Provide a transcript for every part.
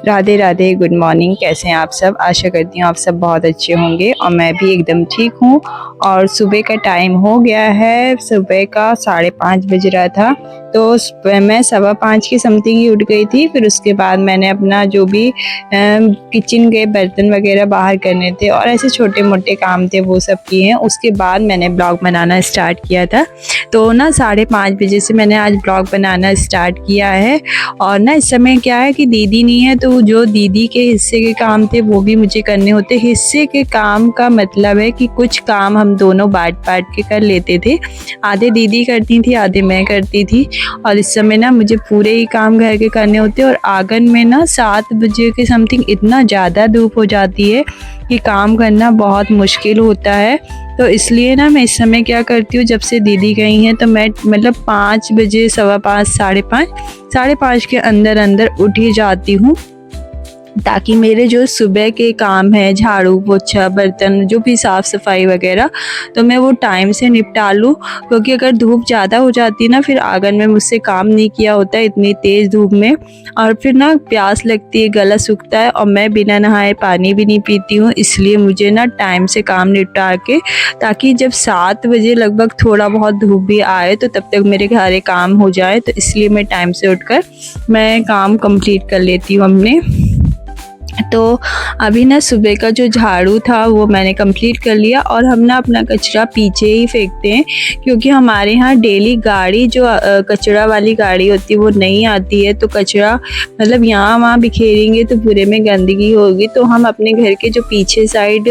Radhe Radhe, good morning. कैसे हैं आप सब? आशा करती हूँ आप सब बहुत अच्छे होंगे और मैं भी एकदम ठीक हूँ। और सुबह का टाइम हो गया है, सुबह का 5:30 बज रहा था। तो मैं 5:15 की समथिंग ही उठ गई थी। फिर उसके बाद मैंने अपना जो भी किचन के बर्तन वगैरह बाहर करने थे और ऐसे छोटे मोटे काम थे वो सब किए हैं। उसके बाद मैंने ब्लॉग बनाना स्टार्ट किया था। तो ना 5:30 बजे से मैंने आज ब्लॉग बनाना स्टार्ट किया है। और ना इस समय क्या है कि दीदी नहीं है, तो जो दीदी के हिस्से के काम थे वो भी मुझे करने होते। हिस्से के काम का मतलब है कि कुछ काम हम दोनों बाँट के कर लेते थे। आधे दीदी करती थी, आधे मैं करती थी। और इस समय ना मुझे पूरे ही काम घर के करने होते। और आंगन में ना 7 बजे के समथिंग इतना ज़्यादा धूप हो जाती है कि काम करना बहुत मुश्किल होता है। तो इसलिए ना मैं इस समय क्या करती हूँ, जब से दीदी गई हैं तो मैं मतलब 5 बजे, 5:15, 5:30 के अंदर अंदर उठ ही जाती हूँ, ताकि मेरे जो सुबह के काम है, झाड़ू पोछा, बर्तन, जो भी साफ़ सफाई वगैरह, तो मैं वो टाइम से निपटा लूँ। क्योंकि अगर धूप ज़्यादा हो जाती है ना, फिर आंगन में मुझसे काम नहीं किया होता है इतनी तेज़ धूप में, और फिर ना प्यास लगती है, गला सूखता है और मैं बिना नहाए पानी भी नहीं पीती हूँ। इसलिए मुझे ना टाइम से काम निपटा के, ताकि जब 7 बजे लगभग थोड़ा बहुत धूप भी आए तो तब तक मेरे सारे काम हो जाए। तो इसलिए मैं टाइम से उठकर मैं काम कंप्लीट कर लेती हूँ अपने। तो अभी ना सुबह का जो झाड़ू था वो मैंने कंप्लीट कर लिया। और हम ना अपना कचरा पीछे ही फेंकते हैं, क्योंकि हमारे यहाँ डेली गाड़ी जो कचरा वाली गाड़ी होती है वो नहीं आती है। तो कचरा मतलब यहाँ वहाँ बिखेरेंगे तो पूरे में गंदगी होगी। तो हम अपने घर के जो पीछे साइड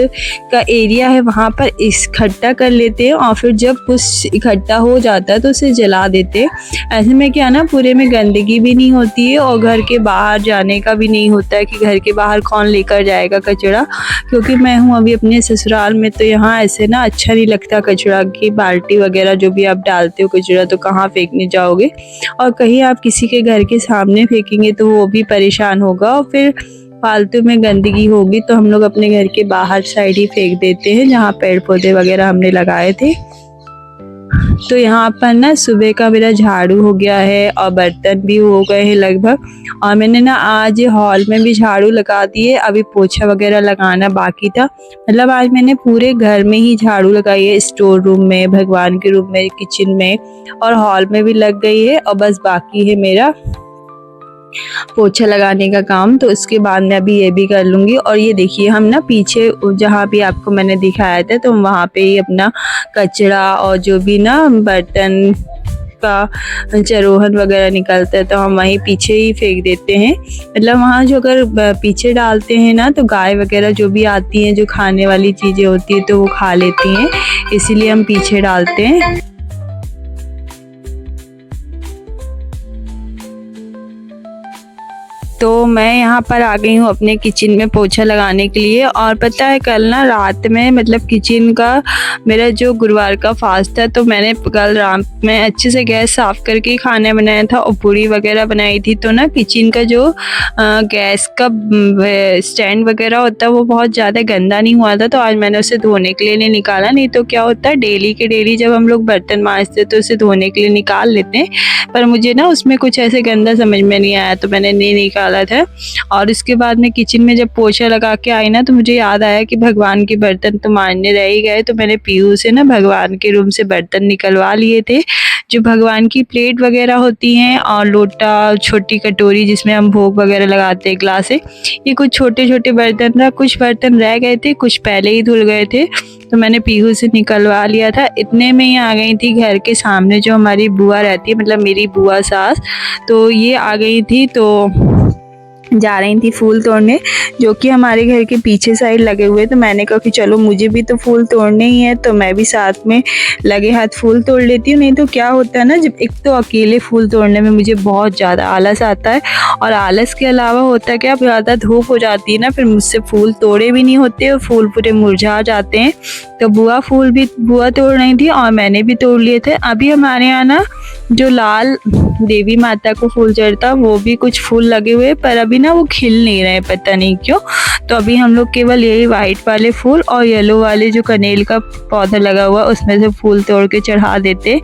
का एरिया है वहाँ पर इकट्ठा कर लेते हैं, और फिर जब कुछ इकट्ठा हो जाता है तो उसे जला देते हैं। ऐसे में क्या ना, पूरे में गंदगी भी नहीं होती है और घर के बाहर जाने का भी नहीं होता है कि घर के बाहर कौन लेकर जाएगा कचरा। क्योंकि मैं हूँ अभी अपने ससुराल में, तो यहाँ ऐसे ना अच्छा नहीं लगता कचरा की बाल्टी वगैरह जो भी आप डालते हो कचरा, तो कहाँ फेंकने जाओगे। और कहीं आप किसी के घर के सामने फेंकेंगे तो वो भी परेशान होगा और फिर फालतू में गंदगी होगी। तो हम लोग अपने घर के बाहर साइड ही फेंक देते हैं, जहाँ पेड़ पौधे वगैरह हमने लगाए थे। तो यहाँ पर ना सुबह का मेरा झाड़ू हो गया है और बर्तन भी हो गए हैं लगभग। और मैंने ना आज हॉल में भी झाड़ू लगा दिए, अभी पोछा वगैरह लगाना बाकी था। मतलब आज मैंने पूरे घर में ही झाड़ू लगाई है, स्टोर रूम में, भगवान के रूम में, किचन में और हॉल में भी लग गई है। और बस बाकी है मेरा पोछा लगाने का काम, तो उसके बाद मैं अभी ये भी कर लूँगी। और ये देखिए, हम ना पीछे जहाँ भी आपको मैंने दिखाया था, तो वहाँ पे ही अपना कचरा और जो भी ना बर्तन का चरोहन वगैरह निकलता है तो हम वहीं पीछे ही फेंक देते हैं। मतलब वहाँ जो अगर पीछे डालते हैं ना, तो गाय वगैरह जो भी आती हैं, जो खाने वाली चीज़ें होती है तो वो खा लेती हैं, इसीलिए हम पीछे डालते हैं। तो मैं यहाँ पर आ गई हूँ अपने किचन में पोछा लगाने के लिए। और पता है, कल ना रात में मतलब किचन का मेरा जो गुरुवार का फास्ट था, तो मैंने कल रात में अच्छे से गैस साफ़ करके खाना बनाया था और पूड़ी वगैरह बनाई थी। तो ना किचन का जो गैस का स्टैंड वगैरह होता है वो बहुत ज़्यादा गंदा नहीं हुआ था, तो आज मैंने उसे धोने के लिए नहीं निकाला। नहीं तो क्या होता है, डेली के डेली जब हम लोग बर्तन मांजते तो उसे धोने के लिए निकाल लेते हैं, पर मुझे ना उसमें कुछ ऐसे गंदा समझ में नहीं आया तो मैंने नहीं निकाला था। और इसके बाद मैं किचन में जब पोछा लगा के आई ना, तो मुझे याद आया कि भगवान के बर्तन तो मांजने रह ही गए। तो मैंने पीहू से ना भगवान के रूम से बर्तन निकलवा लिए थे, जो भगवान की प्लेट वगैरह होती हैं और लोटा, छोटी कटोरी जिसमें हम भोग वगैरह लगाते हैं, ग्लास है, ये कुछ छोटे छोटे बर्तन था। कुछ बर्तन रह गए थे, कुछ पहले ही धुल गए थे, तो मैंने पीहू से निकलवा लिया था। इतने में ही आ गई थी घर के सामने जो हमारी बुआ रहती है, मतलब मेरी बुआ सास, तो ये आ गई थी। तो जा रही थी फूल तोड़ने, जो कि हमारे घर के पीछे साइड लगे हुए। तो मैंने कहा कि चलो मुझे भी तो फूल तोड़ने ही है, तो मैं भी साथ में लगे हाथ फूल तोड़ लेती हूँ। नहीं तो क्या होता है ना, जब एक तो अकेले फूल तोड़ने में मुझे बहुत ज़्यादा आलस आता है, और आलस के अलावा होता है कि अब ज़्यादा धूप हो जाती है ना, फिर मुझसे फूल तोड़े भी नहीं होते और फूल पूरे मुरझा जाते हैं। तो बुआ तोड़ रही थी और मैंने भी तोड़ लिए थे। अभी हमारे यहाँ ना जो लाल देवी माता को फूल चढ़ता वो भी कुछ फूल लगे हुए, पर अभी ना वो खिल नहीं रहे, पता नहीं क्यों। तो अभी हम लोग केवल यही वाइट वाले फूल और येलो वाले जो कनेल का पौधा लगा हुआ उसमें से फूल तोड़ के चढ़ा देते।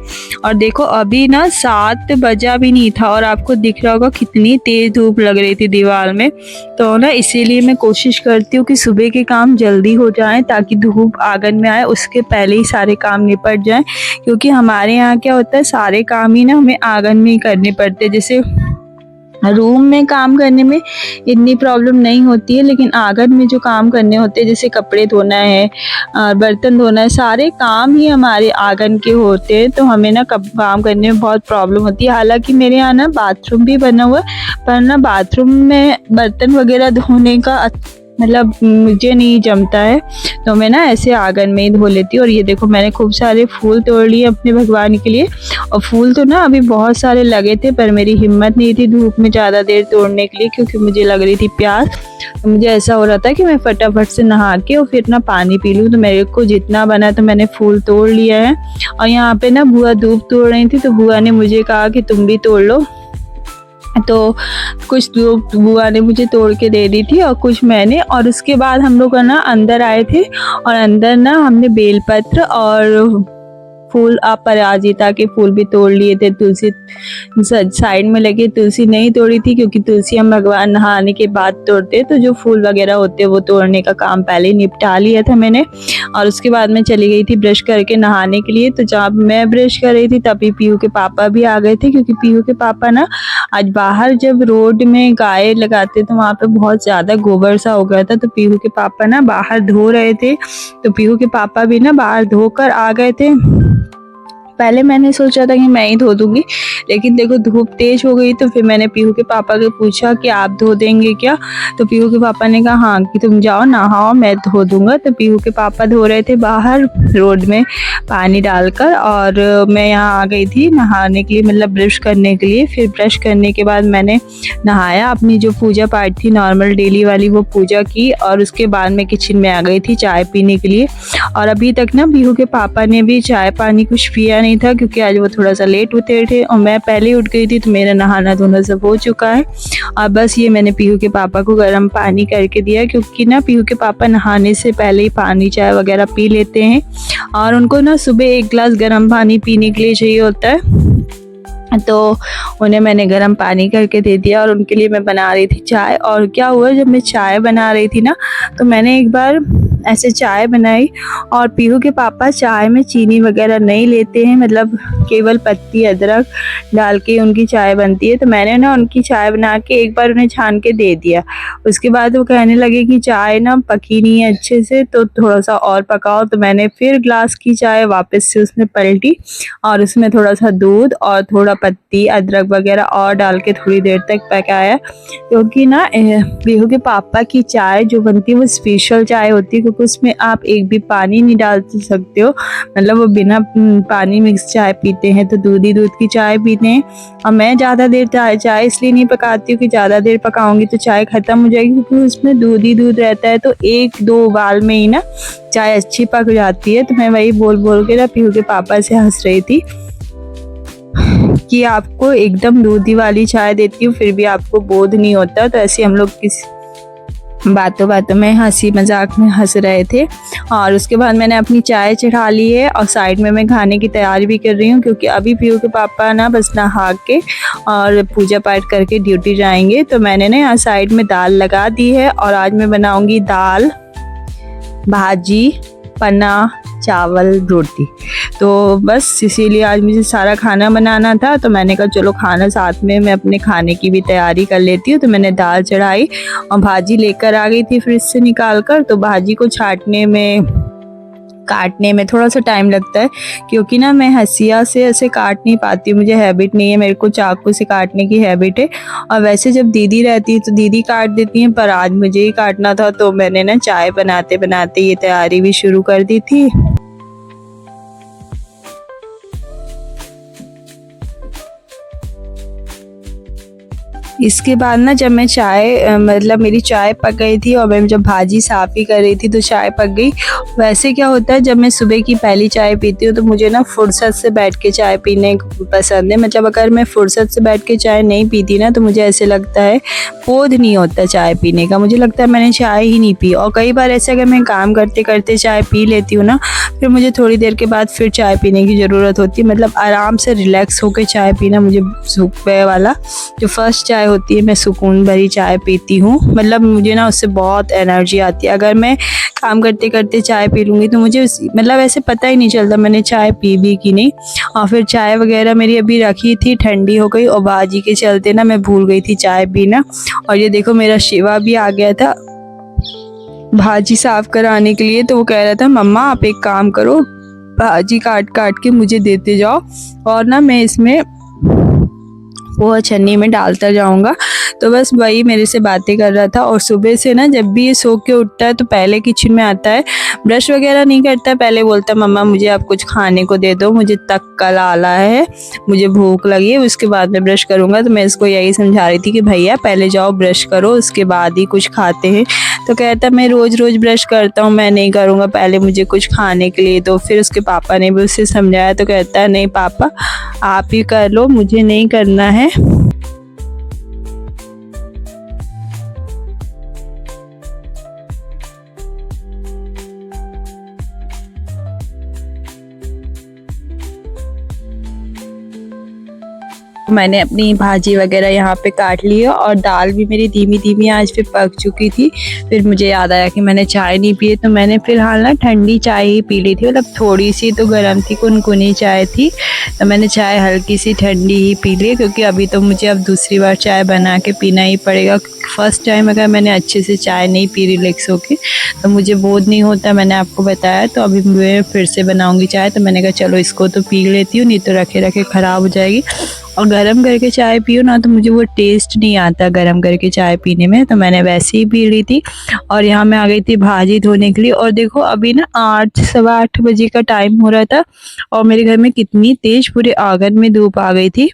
और देखो अभी ना 7 बजा भी नहीं था और आपको दिख रहा होगा कितनी तेज धूप लग रही थी दीवार में। तो ना इसीलिए मैं कोशिश करती हूँ कि सुबह के काम जल्दी हो जाएं ताकि धूप आंगन में आए उसके पहले ही सारे काम निपट जाएं, क्योंकि हमारे यहाँ क्या होता है सारे काम ही ना हमें आंगन में ही करने पड़ते हैं। जैसे रूम में काम करने में इतनी प्रॉब्लम नहीं होती है, लेकिन आंगन में जो काम करने होते हैं जैसे कपड़े धोना है, बर्तन धोना है, सारे काम ही हमारे आंगन के होते हैं। तो हमें ना काम करने में बहुत प्रॉब्लम होती है। हालांकि मेरे यहाँ ना बाथरूम भी बना हुआ है, पर ना बाथरूम में बर्तन वगैरह धोने का मतलब मुझे नहीं जमता है, तो मैं ना ऐसे आंगन में ही धो लेती हूँ। और ये देखो मैंने खूब सारे फूल तोड़ लिए अपने भगवान के लिए, और फूल तो ना अभी बहुत सारे लगे थे, पर मेरी हिम्मत नहीं थी धूप में ज़्यादा देर तोड़ने के लिए, क्योंकि मुझे लग रही थी प्यास। तो मुझे ऐसा हो रहा था कि मैं फटाफट से नहा के और फिर ना पानी पी लूँ। तो मेरे को जितना बना तो मैंने फूल तोड़ लिया है। और यहाँ पे ना बुआ धूप तोड़ रही थी, तो बुआ ने मुझे कहा कि तुम भी तोड़ लो। तो कुछ धूप बुआ ने मुझे तोड़ के दे दी थी और कुछ मैंने। और उसके बाद हम लोग ना अंदर आए थे, और अंदर ना हमने बेलपत्र और फूल अपराजिता के फूल भी तोड़ लिए थे। तुलसी साइड में लगे, तुलसी नहीं तोड़ी थी क्योंकि तुलसी हम भगवान नहाने के बाद तोड़ते, तो जो फूल वगैरह होते वो तोड़ने का काम पहले निपटा लिया था मैंने। और उसके बाद मैं चली गई थी ब्रश करके नहाने के लिए। तो जब मैं ब्रश कर रही थी तभी पीहू के पापा भी आ गए थे, क्योंकि पीहू के पापा ना आज बाहर जब रोड में गाय लगाते तो वहाँ पे बहुत ज़्यादा गोबर सा हो गया था, तो पीहू के पापा ना बाहर धो रहे थे। तो पीहू के पापा भी ना बाहर धोकर आ गए थे। पहले मैंने सोचा था कि मैं ही धो दूंगी, लेकिन देखो धूप तेज हो गई, तो फिर मैंने पीहू के पापा को पूछा कि आप धो देंगे क्या। तो पीहू के पापा ने कहा हाँ कि तुम जाओ नहाओ, मैं धो दूंगा। तो पीहू के पापा धो रहे थे बाहर रोड में पानी डालकर, और मैं यहाँ आ गई थी नहाने के लिए, मतलब ब्रश करने के लिए। फिर ब्रश करने के बाद मैंने नहाया, अपनी जो पूजा पाठ थी नॉर्मल डेली वाली वो पूजा की, और उसके बाद मैं किचन में आ गई थी चाय पीने के लिए। और अभी तक ना पीहू के पापा ने भी चाय पानी कुछ पिया नहीं था, क्योंकि आज वो थोड़ा सा लेट उठे थे और मैं पहले उठ गई थी, तो मेरा नहाना धोना सब हो चुका है। और बस ये मैंने पीहू के पापा को गर्म पानी करके दिया, क्योंकि ना पीहू के पापा नहाने से पहले ही पानी चाय वगैरह पी लेते हैं, और उनको ना सुबह 1 गिलास गर्म पानी पीने के लिए चाहिए होता है। तो उन्हें मैंने गर्म पानी करके दे दिया, और उनके लिए मैं बना रही थी चाय। और क्या हुआ, जब मैं चाय बना रही थी ना, तो मैंने एक बार ऐसे चाय बनाई, और पीहू के पापा चाय में चीनी वगैरह नहीं लेते हैं, मतलब केवल पत्ती अदरक डाल के उनकी चाय बनती है। तो मैंने ना उनकी चाय बना के एक बार उन्हें छान के दे दिया। उसके बाद वो कहने लगे कि चाय ना पकी नहीं है अच्छे से, तो थोड़ा सा और पकाओ। तो मैंने फिर ग्लास की चाय वापस से उसमें पलटी, और उसमें थोड़ा सा दूध और थोड़ा पत्ती अदरक वगैरह और डाल के थोड़ी देर तक पकाया, क्योंकि ना पीहू के पापा की चाय जो बनती है वो स्पेशल चाय होती है, क्योंकि उसमें आप एक भी पानी नहीं डाल सकते हो, मतलब वो बिना पानी मिक्स चाय पीते हैं, तो दूधी दूध की चाय पीते हैं। और मैं ज़्यादा देर चाय इसलिए नहीं पकाती हूँ कि ज़्यादा देर पकाऊंगी तो चाय ख़त्म हो जाएगी, क्योंकि उसमें दूधी दूध रहता है, तो 1-2 उबाल में ही ना चाय अच्छी पक जाती है। तो मैं वही बोल बोल के ना पीहू के पापा से हंस रही थी कि आपको एकदम दूधी वाली चाय देती हूँ फिर भी आपको बोध नहीं होता। तो ऐसे हम लोग किस बातों बातों में हंसी मजाक में हंस रहे थे। और उसके बाद मैंने अपनी चाय चढ़ा ली है, और साइड में मैं खाने की तैयारी भी कर रही हूँ, क्योंकि अभी पीहू के पापा ना बस नहा के और पूजा पाठ करके ड्यूटी जाएंगे। तो मैंने ना यहाँ साइड में दाल लगा दी है, और आज मैं बनाऊँगी दाल भाजी पन्ना चावल रोटी। तो बस इसीलिए आज मुझे सारा खाना बनाना था, तो मैंने कहा चलो खाना साथ में मैं अपने खाने की भी तैयारी कर लेती हूँ। तो मैंने दाल चढ़ाई और भाजी लेकर आ गई थी फ्रिज से निकाल कर। तो भाजी को काटने में थोड़ा सा टाइम लगता है, क्योंकि ना मैं हंसिया से ऐसे काट नहीं पाती, मुझे हैबिट नहीं है, मेरे को चाकू से काटने की हैबिट है। और वैसे जब दीदी रहती है तो दीदी काट देती हैं, पर आज मुझे ही काटना था, तो मैंने ना चाय बनाते बनाते ये तैयारी भी शुरू कर दी थी। इसके बाद ना जब मैं चाय मतलब मेरी चाय पक गई थी और मैं जब भाजी साफ़ ही कर रही थी तो चाय पक गई। वैसे क्या होता है, जब मैं सुबह की पहली चाय पीती हूँ तो मुझे ना फुर्सत से बैठ के चाय पीने पसंद है। मतलब अगर मैं फुर्सत से बैठ के चाय नहीं पीती ना तो मुझे ऐसे लगता है, बोध नहीं होता चाय पीने का, मुझे लगता है मैंने चाय ही नहीं पी। और कई बार ऐसे अगर मैं काम करते करते चाय पी लेती हूँ ना, फिर मुझे थोड़ी देर के बाद फिर चाय पीने की ज़रूरत होती है। मतलब आराम से रिलैक्स होकर चाय पीना मुझे, सुबह वाला जो फर्स्ट चाय होती है, मैं सुकून भरी चाय पीती हूँ। मतलब मुझे ना उससे बहुत एनर्जी आती है। अगर मैं काम करते करते चाय पी लूँगी तो मुझे मतलब ऐसे पता ही नहीं चलता मैंने चाय पी भी कि नहीं। और फिर चाय वगैरह मेरी अभी रखी थी, ठंडी हो गई और बाजी के चलते ना मैं भूल गई थी चाय पीना। और ये देखो मेरा शिवा भी आ गया था भाजी साफ कराने के लिए। तो वो कह रहा था मम्मा आप एक काम करो, भाजी काट काट के मुझे देते जाओ और ना मैं इसमें पोहा छन्नी में डालता जाऊंगा। तो बस वही मेरे से बातें कर रहा था। और सुबह से ना जब भी ये सो के उठता है तो पहले किचन में आता है, ब्रश वगैरह नहीं करता है, पहले बोलता है मम्मा मुझे आप कुछ खाने को दे दो, मुझे तक कल आला है, मुझे भूख लगी है, उसके बाद मैं ब्रश करूँगा। तो मैं इसको यही समझा रही थी कि भैया पहले जाओ ब्रश करो, उसके बाद ही कुछ खाते हैं। तो कहता मैं रोज़ रोज़ ब्रश करता हूँ, मैं नहीं करूँगा, पहले मुझे कुछ खाने के लिए दो। फिर उसके पापा ने भी उसे समझाया तो कहता है नहीं पापा आप ही कर लो, मुझे नहीं करना है। मैंने अपनी भाजी वगैरह यहाँ पे काट ली है और दाल भी मेरी धीमी धीमी आंच पे पक चुकी थी। फिर मुझे याद आया कि मैंने चाय नहीं पी है, तो मैंने फिलहाल ना ठंडी चाय ही पी ली थी। मतलब थोड़ी सी तो गर्म थी, कुनकुनी चाय थी, तो मैंने चाय हल्की सी ठंडी ही पी ली क्योंकि अभी तो मुझे अब दूसरी बार चाय बना के पीना ही पड़ेगा। फर्स्ट टाइम अगर मैंने अच्छे से चाय नहीं पी रिलैक्स होके तो मुझे बोध नहीं होता, मैंने आपको बताया। तो अभी मैं फिर से बनाऊँगी चाय, तो मैंने कहा चलो इसको तो पी लेती हूँ, नहीं तो रखे रखे ख़राब हो जाएगी। और गरम करके चाय पियो ना तो मुझे वो टेस्ट नहीं आता गरम करके चाय पीने में, तो मैंने वैसे ही पी ली थी। और यहाँ मैं आ गई थी भाजी धोने के लिए और देखो अभी ना 8 सवा 8 बजे का टाइम हो रहा था और मेरे घर में कितनी तेज पूरे आंगन में धूप आ गई थी।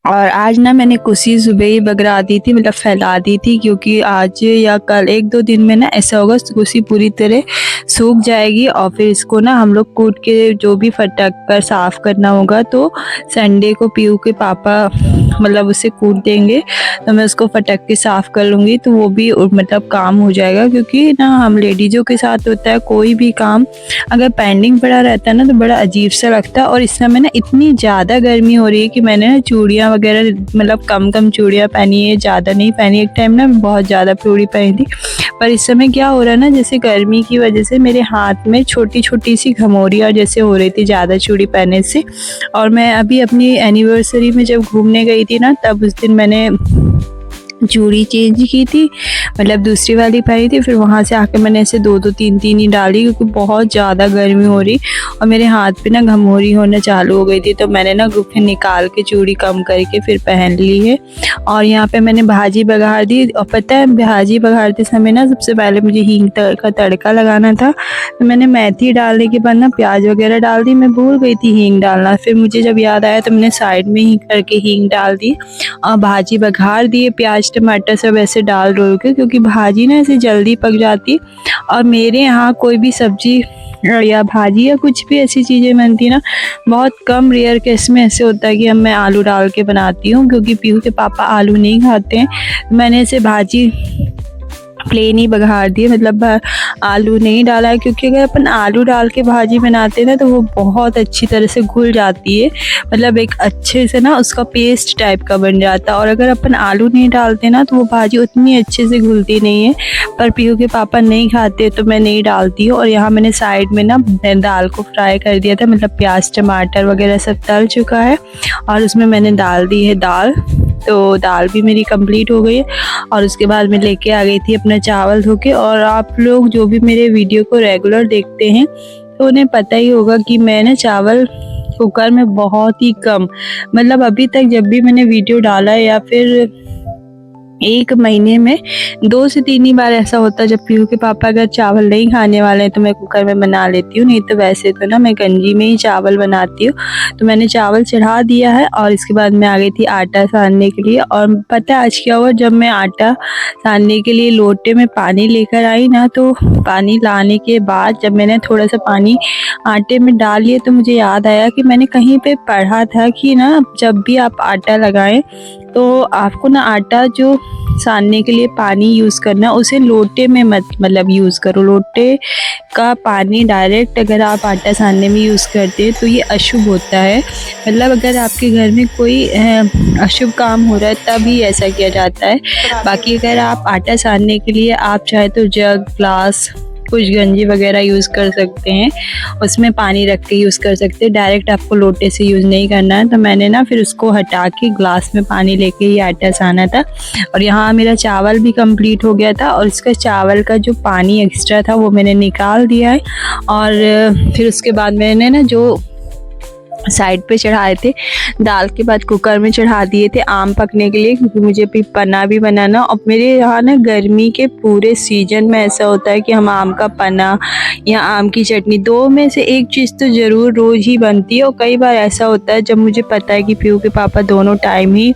और आज ना मैंने कुसी सुबह ही बगरा दी थी, मतलब फैला दी थी, क्योंकि आज या कल 1-2 दिन में ना ऐसा होगा कुसी पूरी तरह सूख जाएगी और फिर इसको ना हम लोग कूट के जो भी फटक कर साफ़ करना होगा। तो संडे को पीयू के पापा मतलब उसे कूट देंगे तो मैं उसको फटक के साफ़ कर लूँगी, तो वो भी मतलब काम हो जाएगा। क्योंकि ना हम लेडीज़ों के साथ होता है कोई भी काम अगर पेंडिंग पड़ा रहता है ना तो बड़ा अजीब सा लगता है। और इस समय ना इतनी ज़्यादा गर्मी हो रही है कि मैंने ना चूड़ियाँ वगैरह मतलब कम चूड़ियाँ पहनी है, ज़्यादा नहीं पहनी। एक टाइम ना बहुत ज़्यादा चूड़ी पहनी थी, पर इस समय क्या हो रहा है ना, जैसे गर्मी की वजह से मेरे हाथ में छोटी छोटी सी घमौरियाँ जैसे हो रही थी ज़्यादा चूड़ी पहनने से। और मैं अभी अपनी एनिवर्सरी में जब घूमने गई थी ना तब उस दिन मैंने चूड़ी चेंज की थी, मतलब दूसरी वाली पहनी थी। फिर वहाँ से आके मैंने ऐसे 2-2 3-3 ही डाली क्योंकि बहुत ज़्यादा गर्मी हो रही और मेरे हाथ पे ना घमौरी होना चालू हो गई थी। तो मैंने ना फिर निकाल के चूड़ी कम करके फिर पहन ली है। और यहाँ पे मैंने भाजी बघार दी और पता है भाजी बघारते समय ना सबसे पहले मुझे हींग का तड़का लगाना था, तो मैंने मेथी डालने के बाद ना प्याज वगैरह डाल दी। मैं भूल गई थी हींग डालना, फिर मुझे जब याद आया तो मैंने साइड में ही करके हींग डाल दी और भाजी बघार दिए, प्याज टमाटर सब ऐसे डाल डोल के, क्योंकि भाजी ना ऐसे जल्दी पक जाती। और मेरे यहाँ कोई भी सब्जी या भाजी या कुछ भी ऐसी चीज़ें बनती ना, बहुत कम रेयर केस में ऐसे होता है कि अब मैं आलू डाल के बनाती हूँ, क्योंकि पीहू के पापा आलू नहीं खाते हैं। मैंने ऐसे भाजी प्लेन ही बघार दिए, मतलब आलू नहीं डाला है, क्योंकि अगर अपन आलू डाल के भाजी बनाते हैं ना तो वो बहुत अच्छी तरह से घुल जाती है, मतलब एक अच्छे से ना उसका पेस्ट टाइप का बन जाता है। और अगर अपन आलू नहीं डालते ना तो वो भाजी उतनी अच्छे से घुलती नहीं है। पर पीहू के पापा नहीं खाते तो मैं नहीं डालती हूँ। और यहाँ मैंने साइड में ना दाल को फ्राई कर दिया था, मतलब प्याज टमाटर वगैरह सब तल चुका है और उसमें मैंने डाल दी है दाल। तो दाल भी मेरी कंप्लीट हो गई है और उसके बाद मैं लेके आ गई थी अपना चावल धो के। और आप लोग जो भी मेरे वीडियो को रेगुलर देखते हैं तो उन्हें पता ही होगा कि मैं ना चावल कुकर में बहुत ही कम, मतलब अभी तक जब भी मैंने वीडियो डाला है या फिर एक महीने में 2 से 3 ही बार ऐसा होता है जब पीहू के पापा अगर चावल नहीं खाने वाले हैं तो मैं कुकर में बना लेती हूँ, नहीं तो वैसे तो ना मैं गंजी में ही चावल बनाती हूँ। तो मैंने चावल चढ़ा दिया है और इसके बाद मैं आ गई थी आटा सानने के लिए। और पता है आज क्या हुआ, जब मैं आटा सानने के लिए लोटे में पानी लेकर आई ना, तो पानी लाने के बाद जब मैंने थोड़ा सा पानी आटे में डाल लिया तो मुझे याद आया कि मैंने कहीं पे पढ़ा था कि ना जब भी आप आटा लगाएं तो आपको ना आटा जो सानने के लिए पानी यूज़ करना उसे लोटे में मत मतलब यूज़ करो। लोटे का पानी डायरेक्ट अगर आप आटा सानने में यूज़ करते हैं तो ये अशुभ होता है। मतलब अगर आपके घर में कोई अशुभ काम हो रहा है तभी ऐसा किया जाता है। बाकी अगर आप आटा सानने के लिए आप चाहे तो जग, ग्लास, कुछ गंजी वगैरह यूज़ कर सकते हैं, उसमें पानी रख के यूज़ कर सकते हैं। डायरेक्ट आपको लोटे से यूज़ नहीं करना है। तो मैंने ना फिर उसको हटा के ग्लास में पानी लेके ही आटा साना था। और यहाँ मेरा चावल भी कंप्लीट हो गया था और इसका चावल का जो पानी एक्स्ट्रा था वो मैंने निकाल दिया है। और फिर उसके बाद मैंने ना जो साइड पे चढ़ाए थे दाल के बाद कुकर में चढ़ा दिए थे आम पकने के लिए, क्योंकि मुझे भी पन्ना भी बनाना। और मेरे यहाँ ना गर्मी के पूरे सीजन में ऐसा होता है कि हम आम का पन्ना या आम की चटनी, दो में से एक चीज़ तो ज़रूर रोज़ ही बनती है। और कई बार ऐसा होता है जब मुझे पता है कि पीहू के पापा दोनों टाइम ही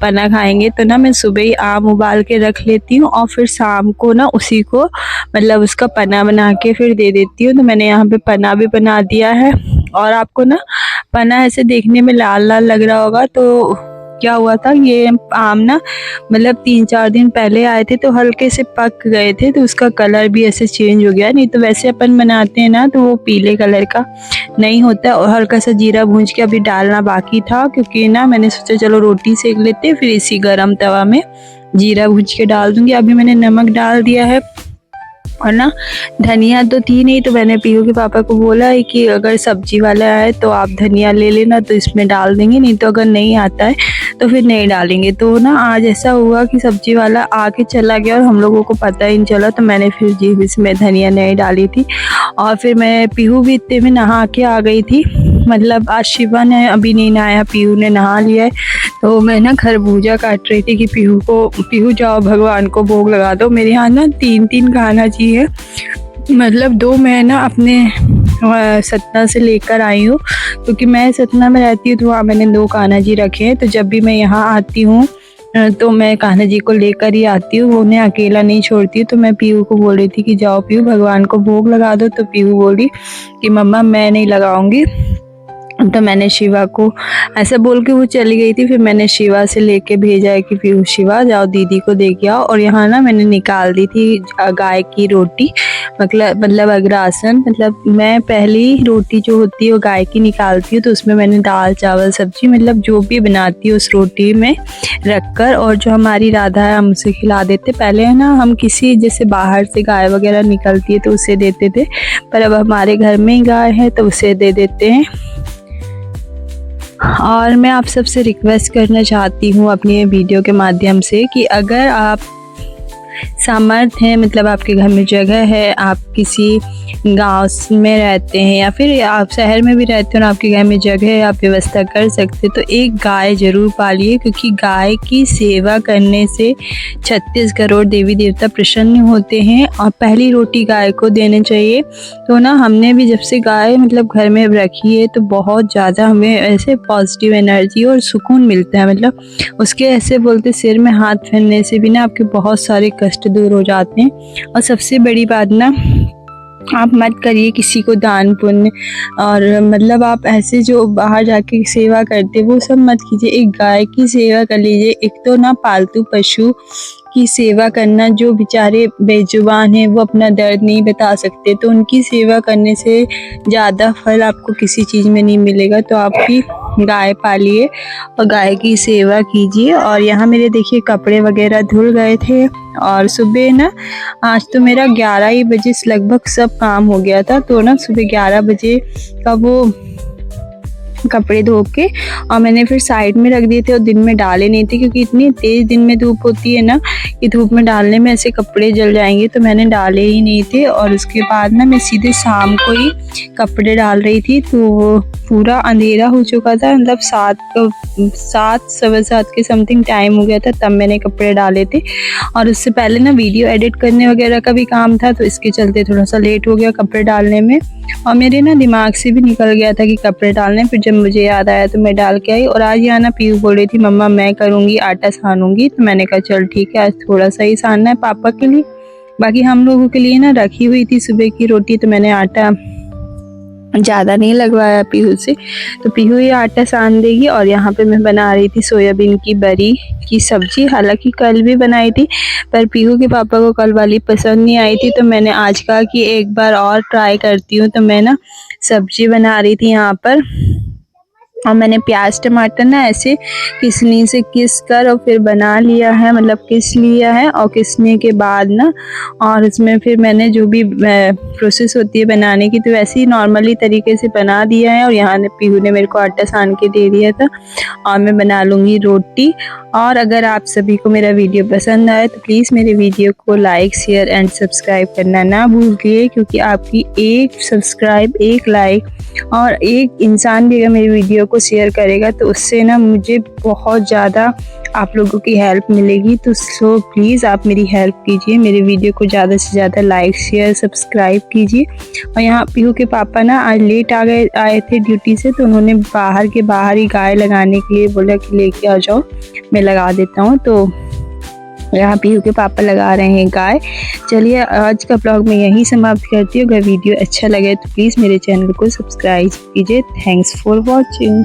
पन्ना खाएंगे तो ना मैं सुबह ही आम उबाल के रख लेती हूँ और फिर शाम को ना उसी को मतलब उसका पन्ना बना के फिर दे देती हूँ। तो मैंने यहाँ पे पन्ना भी बना दिया है। और आपको ना पन्ना ऐसे देखने में लाल लाल लग रहा होगा, तो क्या हुआ था, ये आम ना मतलब 3-4 दिन पहले आए थे तो हल्के से पक गए थे तो उसका कलर भी ऐसे चेंज हो गया। नहीं तो वैसे अपन बनाते हैं ना तो वो पीले कलर का नहीं होता। और हल्का सा जीरा भूंज के अभी डालना बाकी था, क्योंकि ना मैंने सोचा चलो रोटी सेक लेते फिर इसी गरम तवा में जीरा भूंज के डाल दूंगी। अभी मैंने नमक डाल दिया है। और ना धनिया तो थी नहीं तो मैंने पीहू के पापा को बोला है कि अगर सब्जी वाला है तो आप धनिया ले लेना तो इसमें डाल देंगे, नहीं तो अगर नहीं आता है तो फिर नहीं डालेंगे। तो ना आज ऐसा हुआ कि सब्जी वाला आके चला गया और हम लोगों को पता ही नहीं चला, तो मैंने फिर जी इसमें धनिया नहीं डाली थी। और फिर मैं पीहू भी इतने में नहा के आ गई थी। मतलब आज शिवा ने अभी नहीं नहाया, पीहू ने नहा लिया है। तो मैं ना खरबूजा काट रही थी कि पीहू जाओ भगवान को भोग लगा दो। मेरे यहाँ ना 3 कान्हा जी है। मतलब 2 मैं ना अपने सतना से लेकर आई हूँ, क्योंकि मैं सतना में रहती हूँ तो वहाँ मैंने 2 कान्हा जी रखे हैं। तो जब भी मैं यहाँ आती हूँ तो मैं कान्हा जी को लेकर ही आती हूँ, उन्हें अकेला नहीं छोड़ती हूँ। तो मैं पीहू को बोल रही थी कि जाओ पीहू भगवान को भोग लगा दो। तो पीहू बोली कि मम्मा मैं नहीं लगाऊंगी। तो मैंने शिवा को ऐसा बोल के वो चली गई थी। फिर मैंने शिवा से लेके भेजा है कि पीहू शिवा जाओ दीदी को दे के आओ। और यहाँ ना मैंने निकाल दी थी गाय की रोटी, मतलब अग्रासन। मतलब मैं पहली रोटी जो होती है वो गाय की निकालती हूँ, तो उसमें मैंने दाल चावल सब्जी मतलब जो भी बनाती हूँ उस रोटी में रख कर, और जो हमारी राधा है हम उसे खिला देते। पहले है ना हम किसी जैसे बाहर से गाय वगैरह निकलती है तो उसे देते थे, पर अब हमारे घर में ही गाय है तो उसे दे देते हैं। और मैं आप सबसे रिक्वेस्ट करना चाहती हूँ अपनी वीडियो के माध्यम से कि अगर आप सामर्थ हैं, मतलब आपके घर में जगह है, आप किसी गांव में रहते हैं या फिर आप शहर में भी रहते हो और आपके घर में जगह है, आप व्यवस्था कर सकते तो एक गाय ज़रूर पालिए, क्योंकि गाय की सेवा करने से 36 करोड़ देवी देवता प्रसन्न होते हैं। और पहली रोटी गाय को देनी चाहिए। तो ना हमने भी जब से गाय मतलब घर में रखी है तो बहुत ज़्यादा हमें ऐसे पॉजिटिव एनर्जी और सुकून मिलता है। मतलब उसके ऐसे बोलते सिर में हाथ फेरने से भी ना आपके बहुत सारे कष्ट दूर हो जाते हैं। और सबसे बड़ी बात ना आप मत करिए किसी को दान पुण्य, और मतलब आप ऐसे जो बाहर जाके सेवा करते वो सब मत कीजिए। एक गाय की सेवा कर लीजिए। एक तो ना पालतू पशु की सेवा करना, जो बेचारे बेजुबान हैं वो अपना दर्द नहीं बता सकते, तो उनकी सेवा करने से ज़्यादा फल आपको किसी चीज़ में नहीं मिलेगा। तो आपकी गाय पालिए और गाय की सेवा कीजिए। और यहाँ मेरे देखिए कपड़े वगैरह धुल गए थे और सुबह ना आज तो मेरा 11 ही बजे लगभग सब काम हो गया था। तो ना सुबह 11 बजे का वो कपड़े धो के और मैंने फिर साइड में रख दिए थे और दिन में डाले नहीं थे, क्योंकि इतनी तेज़ दिन में धूप होती है ना कि धूप में डालने में ऐसे कपड़े जल जाएंगे, तो मैंने डाले ही नहीं थे। और उसके बाद ना मैं सीधे शाम को ही कपड़े डाल रही थी, तो पूरा अंधेरा हो चुका था, मतलब 7 सवा 7 के समथिंग टाइम हो गया था, तब मैंने कपड़े डाले थे। और उससे पहले ना वीडियो एडिट करने वगैरह का भी काम था, तो इसके चलते थोड़ा सा लेट हो गया कपड़े डालने में, और मेरे ना दिमाग से भी निकल गया था कि कपड़े डालने। फिर जब मुझे याद आया तो मैं डाल के आई। और आज यहाँ ना पीहू बोल रही थी मम्मा मैं करूँगी, आटा सानूंगी, तो मैंने कहा चल ठीक है, आज थोड़ा सा ही सानना है पापा के लिए, बाकी हम लोगों के लिए ना रखी हुई थी सुबह की रोटी, तो मैंने आटा ज़्यादा नहीं लगवाया पीहू से, तो पीहू ये आटा सान देगी। और यहाँ पे मैं बना रही थी सोयाबीन की बरी की सब्जी, हालांकि कल भी बनाई थी, पर पीहू के पापा को कल वाली पसंद नहीं आई थी, तो मैंने आज कहा कि एक बार और ट्राई करती हूँ। तो मैं ना सब्जी बना रही थी यहाँ पर, और मैंने प्याज टमाटर ना ऐसे किसनी से किस कर और फिर बना लिया है, मतलब किस लिया है, और किसने के बाद ना और इसमें फिर मैंने जो भी प्रोसेस होती है बनाने की, तो वैसे ही नॉर्मली तरीके से बना दिया है। और यहाँ ने पीहू ने मेरे को आटा सान के दे दिया था, और मैं बना लूँगी रोटी। और अगर आप सभी को मेरा वीडियो पसंद आए तो प्लीज़ मेरे वीडियो को लाइक शेयर एंड सब्सक्राइब करना ना भूलिए, क्योंकि आपकी एक सब्सक्राइब, एक लाइक और एक इंसान भी अगर मेरी वीडियो को शेयर करेगा तो उससे ना मुझे बहुत ज़्यादा आप लोगों की हेल्प मिलेगी। तो सो प्लीज़ आप मेरी हेल्प कीजिए, मेरे वीडियो को ज़्यादा से ज़्यादा लाइक शेयर सब्सक्राइब कीजिए। और यहाँ पीहू के पापा ना आज लेट आए थे ड्यूटी से, तो उन्होंने बाहर ही गाय लगाने के लिए बोला कि लेके आ जाओ, मैं लगा देता हूँ। तो यहाँ पीहू के पापा लगा रहे हैं गाय। चलिए आज का ब्लॉग मैं यहीं समाप्त करती हूँ। अगर वीडियो अच्छा लगे तो प्लीज़ मेरे चैनल को सब्सक्राइब कीजिए। Thanks for watching.